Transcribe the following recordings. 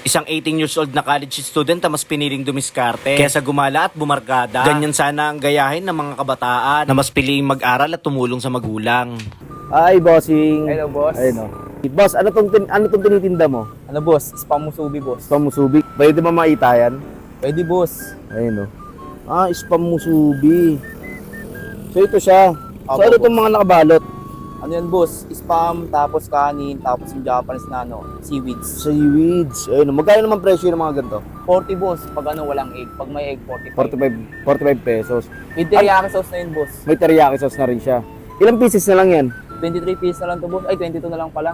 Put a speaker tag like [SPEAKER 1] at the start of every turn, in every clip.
[SPEAKER 1] Isang 18 years old na college student na mas piniling dumiskarte kesa gumala at bumarkada. Ganyan sana ang gayahin ng mga kabataan na mas piling mag-aral at tumulong sa magulang.
[SPEAKER 2] Ay, bossing.
[SPEAKER 3] Hello, boss.
[SPEAKER 2] Ayun, boss, ano tong tinitinda mo?
[SPEAKER 3] Ano, boss? Spam musubi, boss.
[SPEAKER 2] Spam musubi. Pwede ba maita yan?
[SPEAKER 3] Pwede, boss.
[SPEAKER 2] Ayun, spam musubi. So, ito siya. So,
[SPEAKER 3] Opo,
[SPEAKER 2] ano
[SPEAKER 3] boss.
[SPEAKER 2] itong mga nakabalot?
[SPEAKER 3] Ano yan, boss? Spam, tapos kanin, tapos yung Japanese na seaweeds.
[SPEAKER 2] Seaweeds. Ayun, magkano naman presyo ng mga ganito?
[SPEAKER 3] 40, boss. Pag walang egg. Pag may egg, 45.
[SPEAKER 2] 45 pesos.
[SPEAKER 3] With teriyaki sauce na yun, boss.
[SPEAKER 2] May teriyaki sauce na rin siya. Ilang pieces na lang yan?
[SPEAKER 3] 23 pieces na lang to, boss. Ay, 22 na lang pala.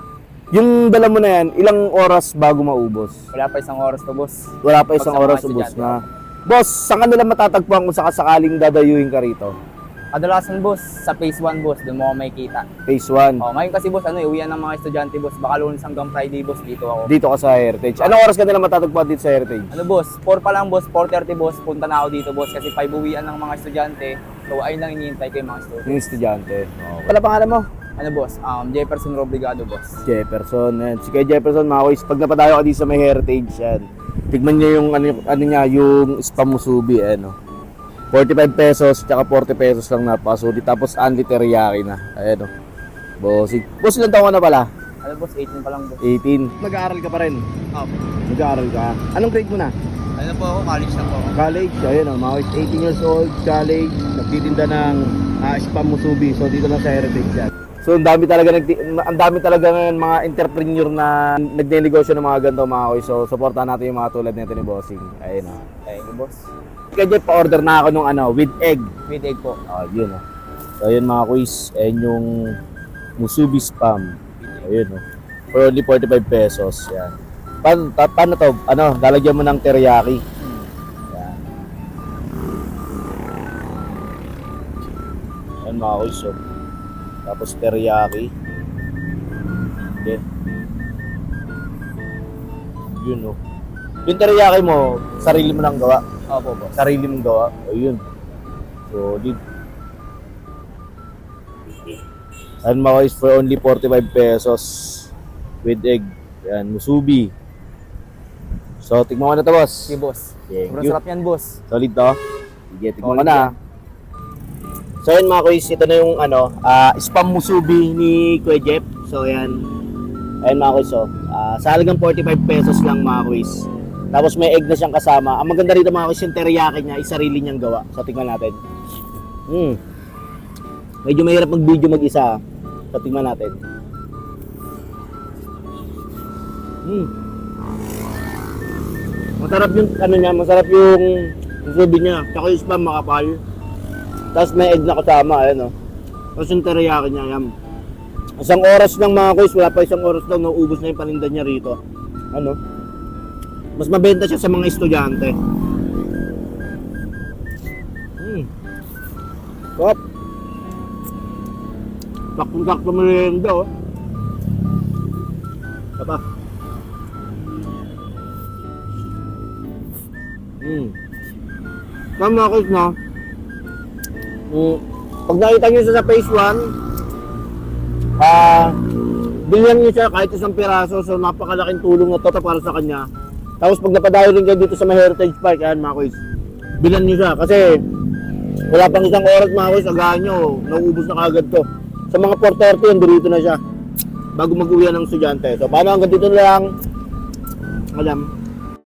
[SPEAKER 2] Yung dala mo na yan, ilang oras bago maubos?
[SPEAKER 3] Wala pa isang oras to, boss.
[SPEAKER 2] Wala pa isang
[SPEAKER 3] Pag sa
[SPEAKER 2] oras,
[SPEAKER 3] mga
[SPEAKER 2] ubos
[SPEAKER 3] estudyante.
[SPEAKER 2] na. Boss, saan ka nila matatagpuan kung sakasakaling dadayuhin ka rito?
[SPEAKER 3] Kadalasan, boss, sa phase 1, boss. Doon mo ako makikita.
[SPEAKER 2] Phase 1.
[SPEAKER 3] Ngayon kasi, boss, uwian ng mga estudyante, boss. Baka Lunes hanggang Friday, boss. Dito ako.
[SPEAKER 2] Dito ka sa Heritage. Anong oras ka nila matatagpuan dito sa Heritage?
[SPEAKER 3] Ano, boss? 4 pa lang, boss. 4:30, boss. Punta na ako dito, boss. Kasi 5 uwian ng mga estudyante. So, ayun lang iniintay ko yung mga students.
[SPEAKER 2] Yung estudyante. Wala pangalan mo?
[SPEAKER 3] Ano, boss? Jefferson Robligado, boss.
[SPEAKER 2] Jefferson. Yan. Si kay Jefferson, mga boys, pag napadayo ka dito sa may Heritage, yan. Tignan niyo yung ano niya, yung spam musubi, 45 pesos, tsaka 40 pesos lang napasulit. Tapos anli teriyaki na. Ayan, Bossing. Boss, ilang taon ka na pala?
[SPEAKER 3] Ano, boss? 18 pa lang, boss.
[SPEAKER 2] 18. Nag-aaral ka pa rin?
[SPEAKER 3] Opo.
[SPEAKER 2] Nag-aaral ka? Anong grade mo na?
[SPEAKER 3] Ano po ako? College na po ako.
[SPEAKER 2] College. Ayun, mga boys, 18 years old, college. Nagtitinda ng spam musubi. So, dito na sa Heritage yan. So, ang dami talaga ngayon mga entrepreneur na nagnenegosyo ng mga ganito, mga boys. So, supportahan natin yung mga tulad nito ni Bossing. Ayun,
[SPEAKER 3] Thank you, boss.
[SPEAKER 2] Kaya Jeff, pa-order na ako nung with egg.
[SPEAKER 3] With egg po.
[SPEAKER 2] Yun, So, ayun mga quiz. Ayun yung musubi spam. Ayun, For only 45 pesos. Yan. Paano to? Lalagyan mo ng teriyaki. Yan. Ayun mga quiz. Tapos teriyaki. Okay. Yun, Yung teriyaki mo, sarili mo lang gawa.
[SPEAKER 3] Opo, boss.
[SPEAKER 2] Sarili mong gawa. Ayun. Solid. And mga guys, for only 45 pesos with egg. Yan, musubi. So, tignan mo na to, boss.
[SPEAKER 3] Okay, boss.
[SPEAKER 2] Thank
[SPEAKER 3] Sobrang
[SPEAKER 2] you.
[SPEAKER 3] sarap yan, boss.
[SPEAKER 2] Solid to. Sige, tignan mo
[SPEAKER 3] Solid
[SPEAKER 2] na.
[SPEAKER 3] yan.
[SPEAKER 2] So, yun mga guys, ito na yung spam musubi ni Kuya Jeff. So, yan. Ayun mga guys, sa halagang 45 pesos lang mga guys. Tapos may egg na siyang kasama. Ang maganda rito mga guys, yung teriyaki niya, sarili niyang gawa. So, tingnan natin. Medyo mahirap mag-video mag-isa. So, tingnan natin. Masarap yung, masarap yung musubi niya. Tsaka yung spam makapal. Tapos may egg na kasama, Tapos yung teriyaki niya, yan. Isang oras lang mga guys, wala pa isang oras lang, naubos na yung paninda niya rito. Mas mabenta siya sa mga estudyante. Top. Saktong-sakto merienda, Tapa. Mga guys, pag nakita nyo siya sa phase 1, bilhan nyo siya kahit isang piraso. So napakalaking tulong na to para sa kanya. Tapos pag napadayo rin kayo dito sa may Heritage Park, mga kuys, bilhan nyo siya. Kasi wala pang isang oras mga kuys, agahan nyo, nauubos na kagad to. Sa mga 4:30 yan, dito na siya bago mag-uwi ng estudyante. So paano hanggang dito na lang.